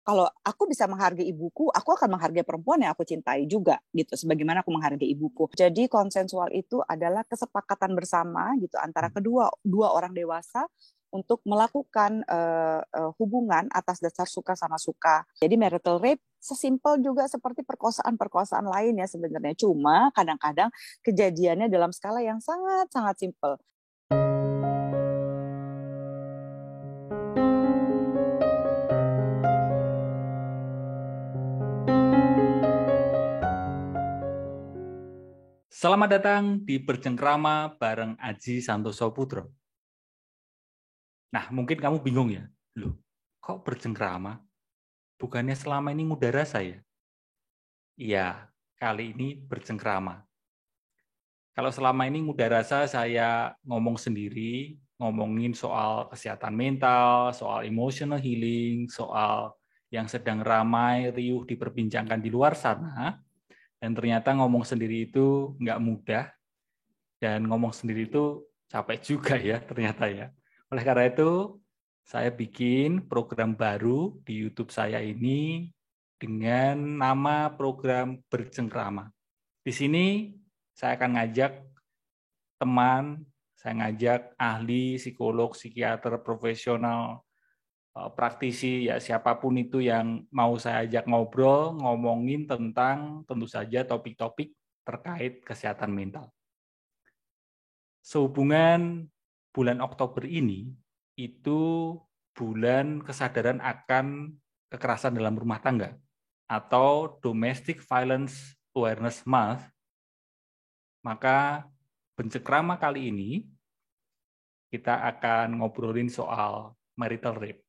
kalau aku bisa menghargai ibuku, aku akan menghargai perempuan yang aku cintai juga gitu, sebagaimana aku menghargai ibuku. Jadi konsensual itu adalah kesepakatan bersama gitu antara dua orang dewasa untuk melakukan hubungan atas dasar suka sama suka. Jadi marital rape sesimpel juga seperti perkosaan-perkosaan lain ya sebenarnya. Cuma kadang-kadang kejadiannya dalam skala yang sangat-sangat simpel. Selamat datang di Bercengkrama bareng Aji Santoso Putro. Nah, mungkin kamu bingung ya, loh, kok bercengkrama? Bukannya selama ini ngudara saya? Iya, kali ini bercengkrama. Kalau selama ini ngudara saya ngomong sendiri, ngomongin soal kesehatan mental, soal emotional healing, soal yang sedang ramai, riuh diperbincangkan di luar sana, dan ternyata ngomong sendiri itu nggak mudah, dan ngomong sendiri itu capek juga ya ternyata ya. Oleh karena itu, saya bikin program baru di YouTube saya ini dengan nama program Bercengkrama. Di sini saya akan ngajak teman, saya ngajak ahli, psikolog, psikiater, profesional, praktisi, ya siapapun itu yang mau saya ajak ngobrol, ngomongin tentang tentu saja topik-topik terkait kesehatan mental. Sehubungan bulan Oktober ini, itu bulan kesadaran akan kekerasan dalam rumah tangga atau Domestic Violence Awareness Month, maka Bercengkrama kali ini kita akan ngobrolin soal marital rape.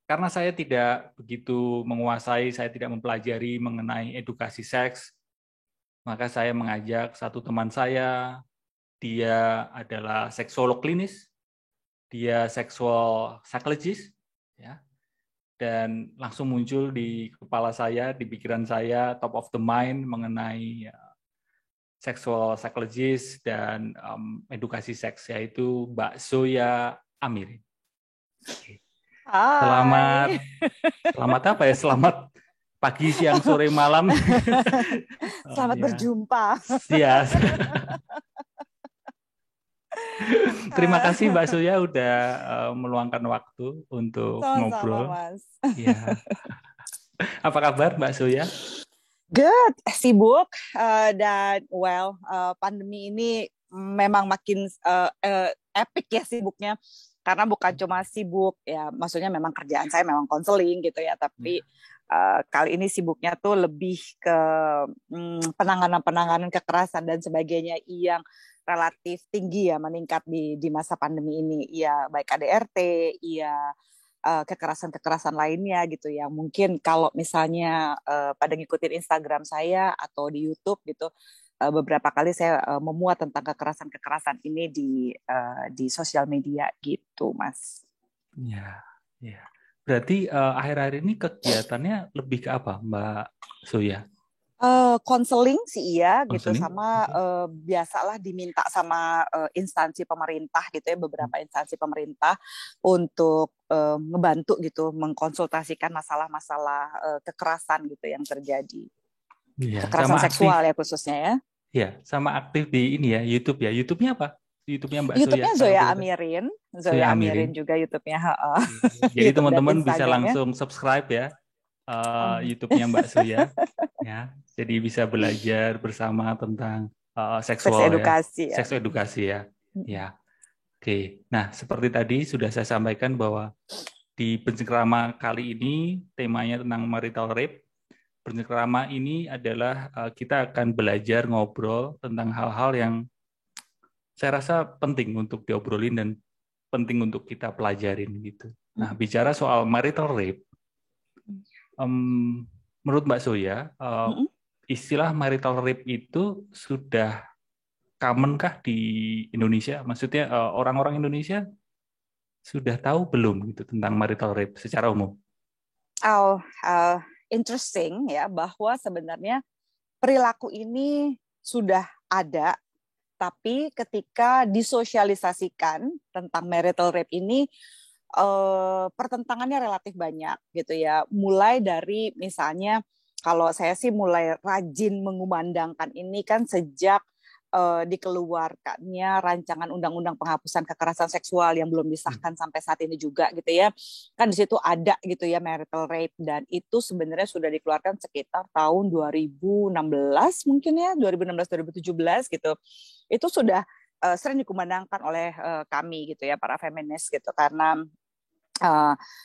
Karena saya tidak begitu menguasai, saya tidak mempelajari mengenai edukasi seks, maka saya mengajak satu teman saya. Dia adalah seksolog klinis, dia seksual psychologist, ya, dan langsung muncul di kepala saya, di pikiran saya, top of the mind mengenai seksual psychologist dan edukasi seks, yaitu Mbak Zoya Amirin. Hai. Selamat apa ya? Selamat pagi, siang, sore, malam. Selamat berjumpa. Iya. Terima kasih Mbak Zoya udah meluangkan waktu untuk Sama-sama, ngobrol. Mas. Ya. Apa kabar Mbak Zoya? Good, sibuk dan pandemi ini memang makin epic ya sibuknya, karena bukan cuma sibuk ya, maksudnya memang kerjaan saya memang konseling gitu ya, tapi kali ini sibuknya tuh lebih ke penanganan kekerasan dan sebagainya yang relatif tinggi ya, meningkat di masa pandemi ini, ya baik KDRT, ya kekerasan-kekerasan lainnya gitu ya. Mungkin kalau misalnya pada ngikutin Instagram saya atau di YouTube gitu, beberapa kali saya memuat tentang kekerasan-kekerasan ini di sosial media gitu, Mas. Ya, ya. Berarti akhir-akhir ini kegiatannya lebih ke apa, Mbak Zoya? Konseling sih iya gitu, Konseling? sama Oke. biasalah diminta sama instansi pemerintah gitu ya, beberapa instansi pemerintah untuk ngebantu gitu mengkonsultasikan masalah-masalah kekerasan gitu yang terjadi, Iya, sama kekerasan aktif. seksual ya khususnya ya. Ya, sama aktif di ini ya, YouTube ya. YouTube-nya apa? YouTube-nya Mbak Zoya YouTube-nya kalau Zoya boleh tahu. Amirin, Zoya Zoya Amirin Amirin. juga YouTube-nya, heeh. Jadi YouTube dan teman-teman bisa Instagramnya. langsung subscribe ya YouTube-nya Mbak Zoya. Ya, jadi bisa belajar bersama tentang Seks seksual ya, edukasi ya. seks edukasi ya. Ya, oke. Nah, seperti tadi sudah saya sampaikan bahwa di Bercengkrama kali ini temanya tentang marital rape. Bercengkrama ini adalah kita akan belajar ngobrol tentang hal-hal yang saya rasa penting untuk diobrolin dan penting untuk kita pelajarin gitu. Nah, bicara soal marital rape, menurut Mbak Zoya, istilah marital rape itu sudah common kah di Indonesia? Maksudnya orang-orang Indonesia sudah tahu belum gitu tentang marital rape secara umum? Interesting ya, bahwa sebenarnya perilaku ini sudah ada, tapi ketika disosialisasikan tentang marital rape ini pertentangannya relatif banyak gitu ya. Mulai dari misalnya kalau saya sih mulai rajin mengumandangkan ini kan sejak dikeluarkannya rancangan undang-undang penghapusan kekerasan seksual yang belum disahkan sampai saat ini juga gitu ya. Kan di situ ada gitu ya marital rape, dan itu sebenarnya sudah dikeluarkan sekitar tahun 2016 mungkin ya, 2016-2017 gitu. Itu sudah sering dikumandangkan oleh kami gitu ya, para feminis gitu, karena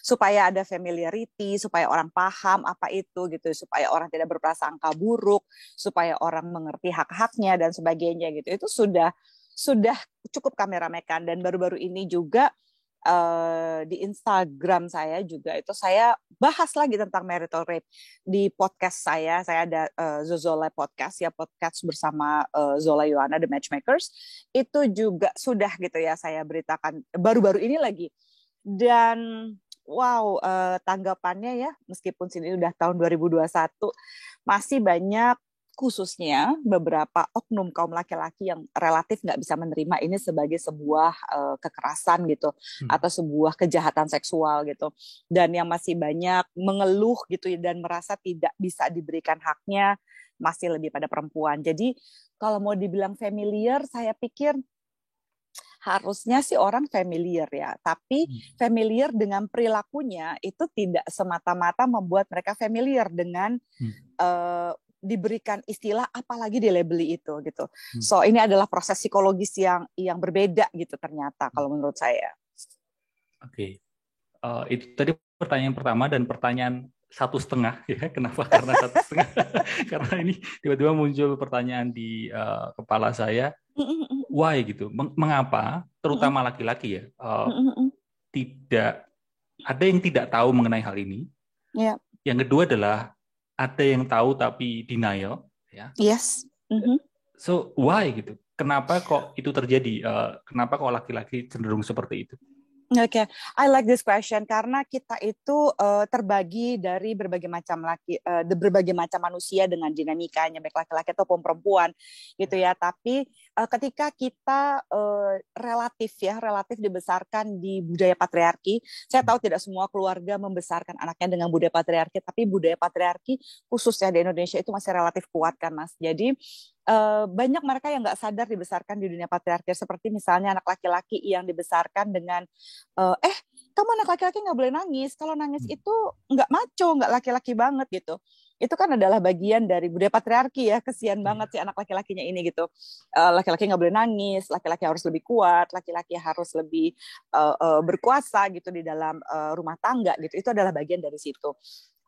supaya ada familiarity, supaya orang paham apa itu gitu, supaya orang tidak berprasangka buruk, supaya orang mengerti hak-haknya dan sebagainya gitu. Itu sudah cukup kami ramaikan. Dan baru-baru ini juga di Instagram saya juga itu saya bahas lagi tentang marital rape di podcast saya. Saya ada Zozola podcast ya, podcast bersama Zola Yohana The Matchmakers. Itu juga sudah gitu ya saya beritakan baru-baru ini lagi. Dan wow, tanggapannya ya, meskipun sini udah tahun 2021, masih banyak khususnya beberapa oknum kaum laki-laki yang relatif nggak bisa menerima ini sebagai sebuah kekerasan gitu, atau sebuah kejahatan seksual gitu. Dan yang masih banyak mengeluh gitu dan merasa tidak bisa diberikan haknya masih lebih pada perempuan. Jadi kalau mau dibilang familiar, saya pikir harusnya sih orang familiar ya, tapi familiar dengan perilakunya itu tidak semata-mata membuat mereka familiar dengan diberikan istilah apalagi dilabeli itu gitu. So ini adalah proses psikologis yang berbeda gitu ternyata kalau menurut saya. Oke. Itu tadi pertanyaan pertama, dan pertanyaan 1,5 ya. Kenapa? Karena 1,5. Karena ini tiba-tiba muncul pertanyaan di kepala saya. Why gitu? Mengapa terutama laki-laki ya tidak ada yang tidak tahu mengenai hal ini? Yeah. Yang kedua adalah ada yang tahu tapi denial ya. Yes. So why gitu? Kenapa kok itu terjadi? Kenapa kok laki-laki cenderung seperti itu? Oke, I like this question karena kita itu terbagi dari berbagai macam manusia dengan dinamikanya, baik laki-laki ataupun perempuan, gitu ya. Tapi ketika kita relatif dibesarkan di budaya patriarki, saya tahu tidak semua keluarga membesarkan anaknya dengan budaya patriarki, tapi budaya patriarki khususnya di Indonesia itu masih relatif kuat kan, Mas. Jadi banyak mereka yang nggak sadar dibesarkan di dunia patriarki, seperti misalnya anak laki-laki yang dibesarkan dengan kamu anak laki-laki nggak boleh nangis, kalau nangis itu nggak maco, nggak laki-laki banget gitu. Itu kan adalah bagian dari budaya patriarki ya, kesian banget sih anak laki-lakinya ini gitu. Laki-laki nggak boleh nangis, laki-laki harus lebih kuat, laki-laki harus lebih berkuasa gitu di dalam rumah tangga gitu. Itu adalah bagian dari situ.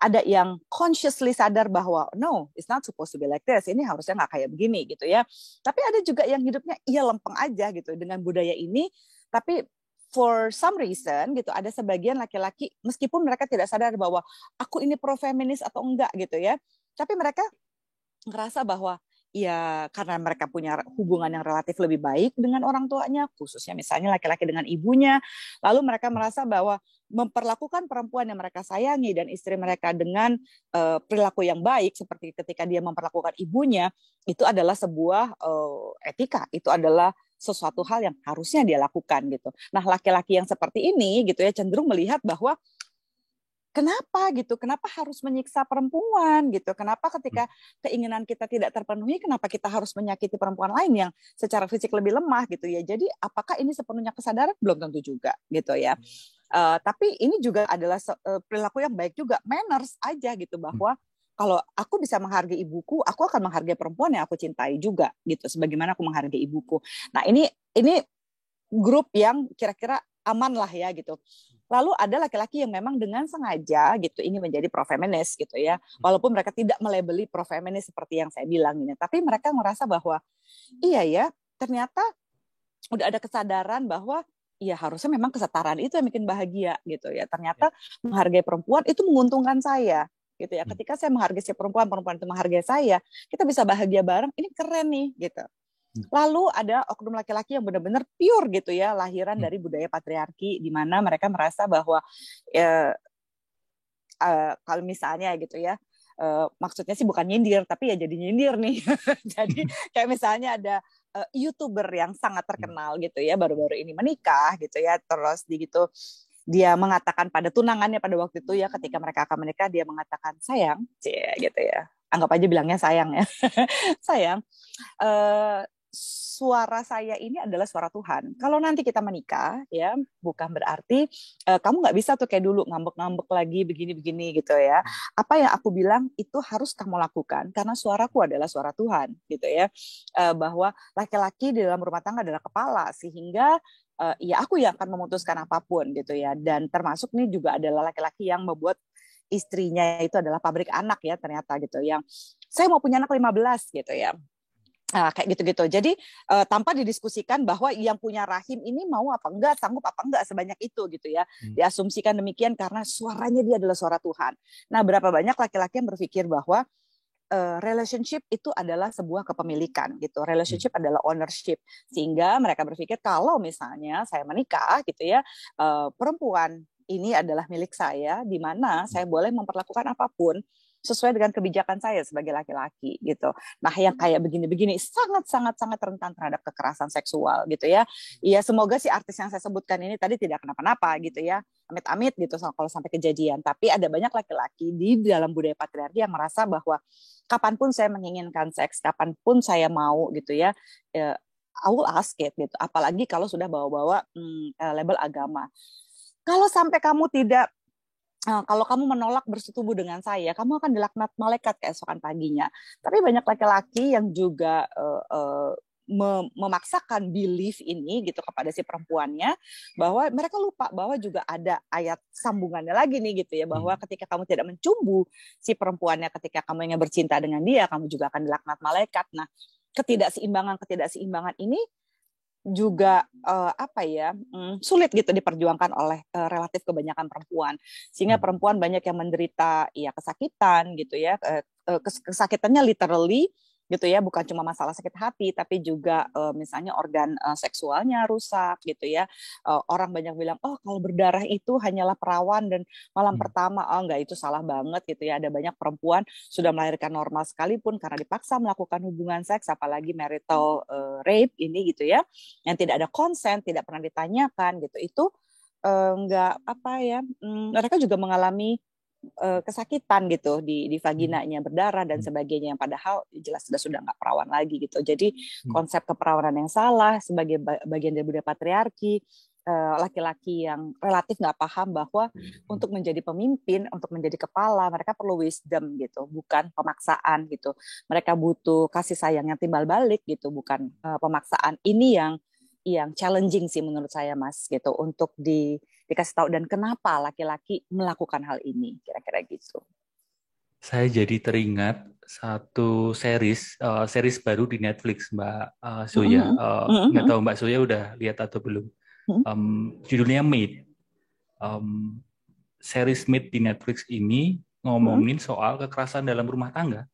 Ada yang consciously sadar bahwa no, it's not supposed to be like this. Ini harusnya nggak kayak begini gitu ya. Tapi ada juga yang hidupnya lempeng aja gitu dengan budaya ini. Tapi for some reason gitu ada sebagian laki-laki meskipun mereka tidak sadar bahwa aku ini pro feminis atau enggak gitu ya. Tapi mereka ngerasa bahwa ya karena mereka punya hubungan yang relatif lebih baik dengan orang tuanya, khususnya misalnya laki-laki dengan ibunya, lalu mereka merasa bahwa memperlakukan perempuan yang mereka sayangi dan istri mereka dengan perilaku yang baik seperti ketika dia memperlakukan ibunya, itu adalah sebuah etika, itu adalah sesuatu hal yang harusnya dia lakukan gitu. Nah, laki-laki yang seperti ini gitu ya cenderung melihat bahwa kenapa gitu? Kenapa harus menyiksa perempuan gitu? Kenapa ketika keinginan kita tidak terpenuhi, kenapa kita harus menyakiti perempuan lain yang secara fisik lebih lemah gitu ya? Jadi apakah ini sepenuhnya kesadaran? Belum tentu juga gitu ya. Tapi ini juga adalah perilaku yang baik juga, manners aja gitu, bahwa kalau aku bisa menghargai ibuku, aku akan menghargai perempuan yang aku cintai juga gitu, sebagaimana aku menghargai ibuku. Nah ini grup yang kira-kira aman lah ya gitu. Lalu ada laki-laki yang memang dengan sengaja gitu ingin menjadi pro-feminis gitu ya. Walaupun mereka tidak melabeli pro-feminis seperti yang saya bilang ini, tapi mereka merasa bahwa iya ya, ternyata udah ada kesadaran bahwa ya harusnya memang kesetaraan itu yang bikin bahagia gitu ya. Ternyata menghargai perempuan itu menguntungkan saya gitu ya. Ketika saya menghargai si perempuan itu menghargai saya, kita bisa bahagia bareng. Ini keren nih gitu. Lalu ada oknum laki-laki yang benar-benar pure gitu ya, lahiran dari budaya patriarki, di mana mereka merasa bahwa kalau misalnya gitu ya, maksudnya sih bukan nyindir, tapi ya jadi nyindir nih. Jadi kayak misalnya ada YouTuber yang sangat terkenal gitu ya, baru-baru ini menikah gitu ya, terus dia mengatakan pada tunangannya pada waktu itu ya, ketika mereka akan menikah, dia mengatakan sayang, gitu ya. Anggap aja bilangnya sayang ya. Sayang, suara saya ini adalah suara Tuhan. Kalau nanti kita menikah, ya bukan berarti kamu nggak bisa tuh kayak dulu ngambek-ngambek lagi begini-begini gitu ya. Apa yang aku bilang itu harus kamu lakukan karena suaraku adalah suara Tuhan gitu ya. Bahwa laki-laki di dalam rumah tangga adalah kepala sehingga ya aku yang akan memutuskan apapun gitu ya. Dan termasuk nih juga adalah laki-laki yang membuat istrinya itu adalah pabrik anak ya ternyata gitu. Yang saya mau punya anak 15 gitu ya. Kayak gitu-gitu. Jadi tanpa didiskusikan bahwa yang punya rahim ini mau apa enggak, sanggup apa enggak sebanyak itu gitu ya. Diasumsikan demikian karena suaranya dia adalah suara Tuhan. Nah, berapa banyak laki-laki yang berpikir bahwa relationship itu adalah sebuah kepemilikan gitu. Relationship adalah ownership. Sehingga mereka berpikir kalau misalnya saya menikah gitu ya, perempuan ini adalah milik saya di mana saya boleh memperlakukan apapun sesuai dengan kebijakan saya sebagai laki-laki gitu. Nah, yang kayak begini-begini sangat rentan terhadap kekerasan seksual gitu ya. Iya, semoga si artis yang saya sebutkan ini tadi tidak kenapa-napa gitu ya. Amit-amit gitu kalau sampai kejadian. Tapi ada banyak laki-laki di dalam budaya patriarki yang merasa bahwa kapanpun saya menginginkan seks, kapanpun saya mau gitu ya, I will ask it gitu. Apalagi kalau sudah bawa-bawa label agama. Kalau sampai kamu tidak kalau kamu menolak bersetubuh dengan saya, kamu akan dilaknat malaikat keesokan paginya. Tapi banyak laki-laki yang juga memaksakan belief ini gitu kepada si perempuannya, bahwa mereka lupa bahwa juga ada ayat sambungannya lagi nih gitu ya, bahwa ketika kamu tidak mencumbu si perempuannya, ketika kamu ingin bercinta dengan dia, kamu juga akan dilaknat malaikat. Nah, ketidakseimbangan ini juga sulit gitu diperjuangkan oleh relatif kebanyakan perempuan, sehingga perempuan banyak yang menderita ya kesakitan gitu ya, kesakitannya literally gitu ya, bukan cuma masalah sakit hati tapi juga misalnya organ seksualnya rusak gitu ya. Orang banyak bilang kalau berdarah itu hanyalah perawan dan malam pertama, enggak, itu salah banget gitu ya. Ada banyak perempuan sudah melahirkan normal sekalipun karena dipaksa melakukan hubungan seks, apalagi marital rape ini gitu ya, yang tidak ada konsen, tidak pernah ditanyakan gitu. Itu mereka juga mengalami kesakitan gitu di vaginanya, berdarah dan sebagainya, yang padahal jelas sudah nggak perawan lagi gitu. Jadi konsep keperawanan yang salah sebagai bagian dari budaya patriarki, laki-laki yang relatif nggak paham bahwa untuk menjadi pemimpin, untuk menjadi kepala, mereka perlu wisdom gitu, bukan pemaksaan gitu. Mereka butuh kasih sayang yang timbal balik gitu, bukan pemaksaan. Ini yang challenging sih menurut saya, Mas, gitu, untuk dikasih tahu dan kenapa laki-laki melakukan hal ini, kira-kira gitu. Saya jadi teringat satu series baru di Netflix, Mbak Zoya. Nggak tahu Mbak Zoya udah lihat atau belum? Judulnya Maid. Series Maid di Netflix ini ngomongin soal kekerasan dalam rumah tangga.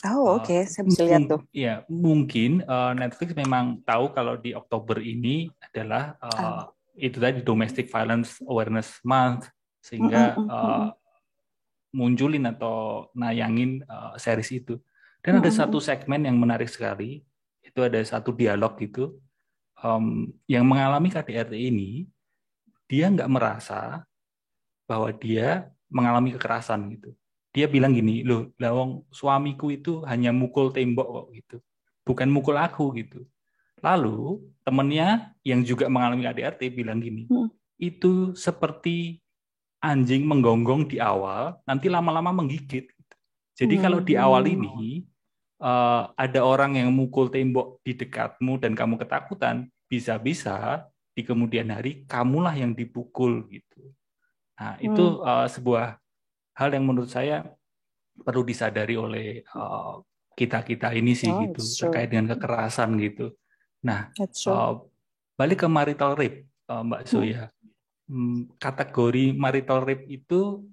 Oke. Saya bisa lihat tuh. Ya, mungkin Netflix memang tahu kalau di Oktober ini adalah itu tadi Domestic Violence Awareness Month, sehingga munculin atau nayangin series itu. Dan ada satu segmen yang menarik sekali, itu ada satu dialog gitu, yang mengalami KDRT ini, dia nggak merasa bahwa dia mengalami kekerasan gitu. Dia bilang gini, loh, lawang suamiku itu hanya mukul tembok kok gitu, bukan mukul aku gitu. Lalu temennya yang juga mengalami KDRT bilang gini, itu seperti anjing menggonggong di awal, nanti lama-lama menggigit. Jadi kalau di awal ini ada orang yang mukul tembok di dekatmu dan kamu ketakutan, bisa-bisa di kemudian hari kamulah yang dipukul gitu. Nah, itu sebuah hal yang menurut saya perlu disadari oleh kita-kita ini sih gitu, terkait dengan kekerasan gitu. Nah, balik ke marital rape, Mbak Zoya. Kategori marital rape itu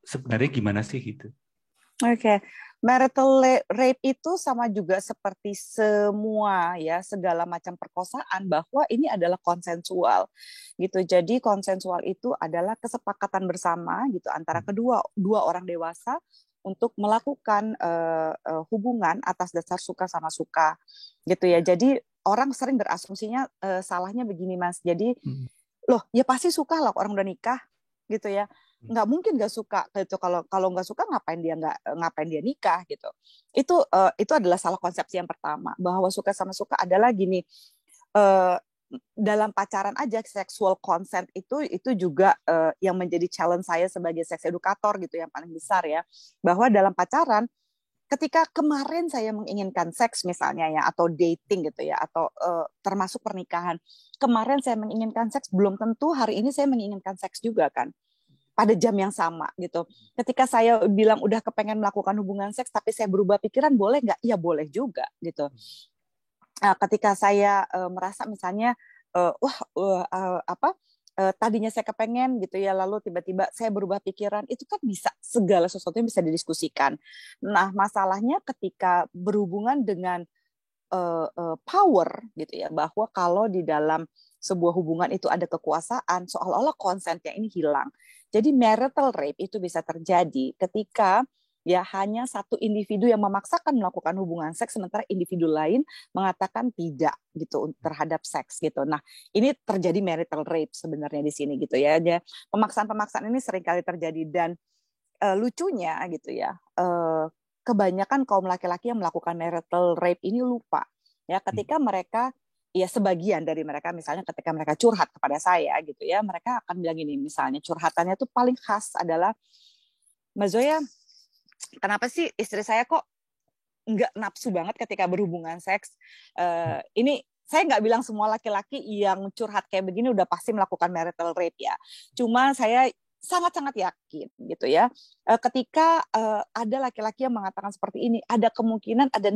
sebenarnya gimana sih gitu? Oke. Marital rape itu sama juga seperti semua ya, segala macam perkosaan, bahwa ini adalah konsensual gitu. Jadi konsensual itu adalah kesepakatan bersama gitu antara dua orang dewasa untuk melakukan hubungan atas dasar suka sama suka gitu ya. Jadi orang sering berasumsinya salahnya begini, Mas. Jadi Loh, ya pasti suka lah orang udah nikah gitu ya. Nggak mungkin nggak suka gitu. Kalau nggak suka ngapain dia nikah gitu. Itu adalah salah konsepsi yang pertama, bahwa suka sama suka adalah gini. eh, Dalam pacaran aja sexual consent itu juga yang menjadi challenge saya sebagai sex educator gitu yang paling besar ya, bahwa dalam pacaran ketika kemarin saya menginginkan seks misalnya ya, atau dating gitu ya, atau termasuk pernikahan, kemarin saya menginginkan seks, belum tentu hari ini saya menginginkan seks juga kan pada jam yang sama gitu. Ketika saya bilang udah kepengen melakukan hubungan seks tapi saya berubah pikiran, boleh nggak? Iya boleh juga gitu. Ketika saya merasa misalnya tadinya saya kepengen gitu ya, lalu tiba-tiba saya berubah pikiran, itu kan bisa, segala sesuatu yang bisa didiskusikan. Nah, masalahnya ketika berhubungan dengan power gitu ya, bahwa kalau di dalam sebuah hubungan itu ada kekuasaan, seolah-olah konsentnya ini hilang. Jadi marital rape itu bisa terjadi ketika ya hanya satu individu yang memaksakan melakukan hubungan seks, sementara individu lain mengatakan tidak gitu terhadap seks gitu. Nah, ini terjadi marital rape sebenarnya di sini gitu ya. Pemaksaan-pemaksaan ini seringkali terjadi, dan lucunya gitu ya, kebanyakan kaum laki-laki yang melakukan marital rape ini lupa ya, ketika mereka, ya sebagian dari mereka misalnya ketika mereka curhat kepada saya gitu ya, mereka akan bilang gini, misalnya curhatannya tuh paling khas adalah, Mbak Zoya, kenapa sih istri saya kok nggak nafsu banget ketika berhubungan seks? Ini saya nggak bilang semua laki-laki yang curhat kayak begini udah pasti melakukan marital rape ya. Cuma saya sangat-sangat yakin gitu ya, ketika ada laki-laki yang mengatakan seperti ini, ada kemungkinan ada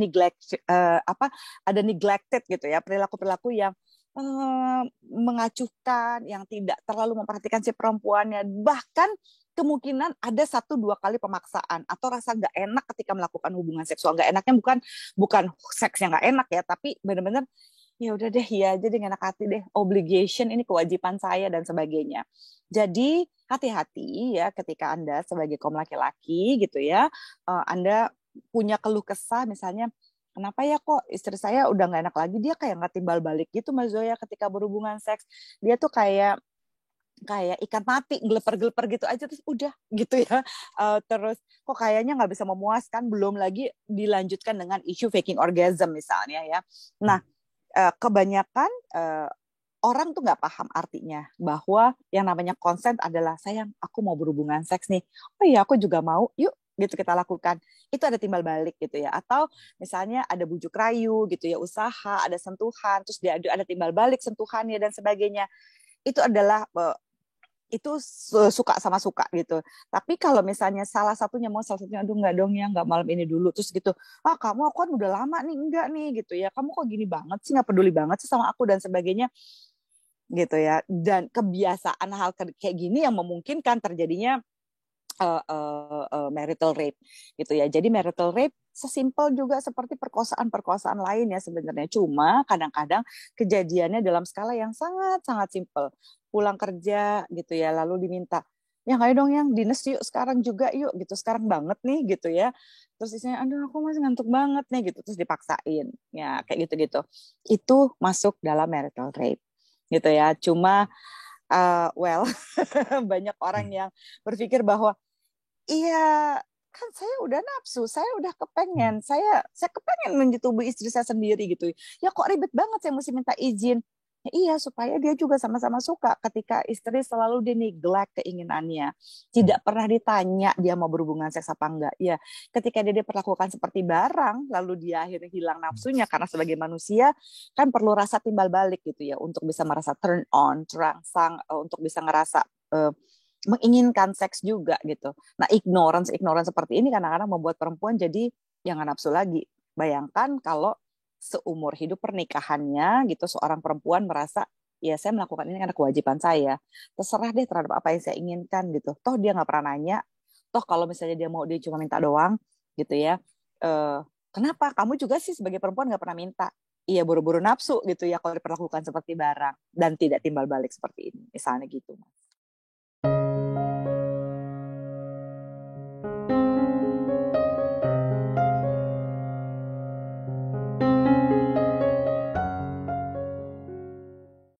neglected gitu ya, perilaku-perilaku yang mengacuhkan, yang tidak terlalu memperhatikan si perempuannya, bahkan kemungkinan ada 1-2 kali pemaksaan atau rasa nggak enak ketika melakukan hubungan seksual. Nggak enaknya bukan seksnya nggak enak ya, tapi benar-benar ya udah deh, ya jadi nggak enak hati deh, obligation, ini kewajiban saya dan sebagainya. Jadi hati-hati ya ketika Anda sebagai kaum laki-laki gitu ya, Anda punya keluh kesah misalnya, kenapa ya kok istri saya udah nggak enak lagi, dia kayak nggak timbal balik gitu Mas Zoya ketika berhubungan seks, dia tuh kayak ikan mati, geleper-geleper gitu aja terus udah gitu ya. Terus kok kayaknya nggak bisa memuaskan, belum lagi dilanjutkan dengan isu faking orgasm misalnya ya. Nah, kebanyakan orang tuh nggak paham artinya bahwa yang namanya consent adalah, sayang aku mau berhubungan seks nih, oh iya aku juga mau, yuk gitu kita lakukan. Itu ada timbal balik gitu ya, atau misalnya ada bujuk rayu gitu ya, usaha, ada sentuhan, terus dia ada timbal balik sentuhannya dan sebagainya. Itu adalah itu suka sama suka gitu. Tapi kalau misalnya salah satunya mau, salah satunya aduh nggak dong ya, nggak malam ini dulu, terus gitu, kamu, aku kan udah lama nih enggak nih gitu ya, kamu kok gini banget sih, nggak peduli banget sih sama aku dan sebagainya gitu ya. Dan kebiasaan hal kayak gini yang memungkinkan terjadinya marital rape gitu ya. Jadi marital rape sesimpel juga seperti perkosaan-perkosaan lain ya sebenarnya. Cuma kadang-kadang kejadiannya dalam skala yang sangat-sangat simpel. Pulang kerja gitu ya, lalu diminta, yang ayo dong yang dinas yuk sekarang juga yuk gitu, sekarang banget nih gitu ya. Terus isinya, aduh aku masih ngantuk banget nih gitu, terus dipaksain. Ya kayak gitu-gitu. Itu masuk dalam marital rape gitu ya. Cuma banyak orang yang berpikir bahwa iya, kan saya udah nafsu, saya udah kepengen, saya kepengen menyetubuhi istri saya sendiri gitu. Ya kok ribet banget saya mesti minta izin. Ya, iya, supaya dia juga sama-sama suka ketika istri selalu di-neglect keinginannya. Tidak pernah ditanya dia mau berhubungan seks apa enggak. Ya, ketika dia diperlakukan seperti barang, lalu dia akhirnya hilang nafsunya, karena sebagai manusia kan perlu rasa timbal balik gitu ya, untuk bisa merasa turn on, terangsang, untuk bisa ngerasa menginginkan seks juga gitu. Nah, ignorance seperti ini kadang-kadang membuat perempuan jadi jangan nafsu lagi. Bayangkan kalau seumur hidup pernikahannya gitu, seorang perempuan merasa, ya saya melakukan ini karena kewajiban saya. Terserah deh terhadap apa yang saya inginkan gitu. Toh dia nggak pernah nanya. Toh kalau misalnya dia mau, dia cuma minta doang gitu ya. Kenapa? Kamu juga sih sebagai perempuan nggak pernah minta. Iya, buru-buru nafsu gitu ya kalau diperlakukan seperti barang dan tidak timbal balik seperti ini. Misalnya gitu.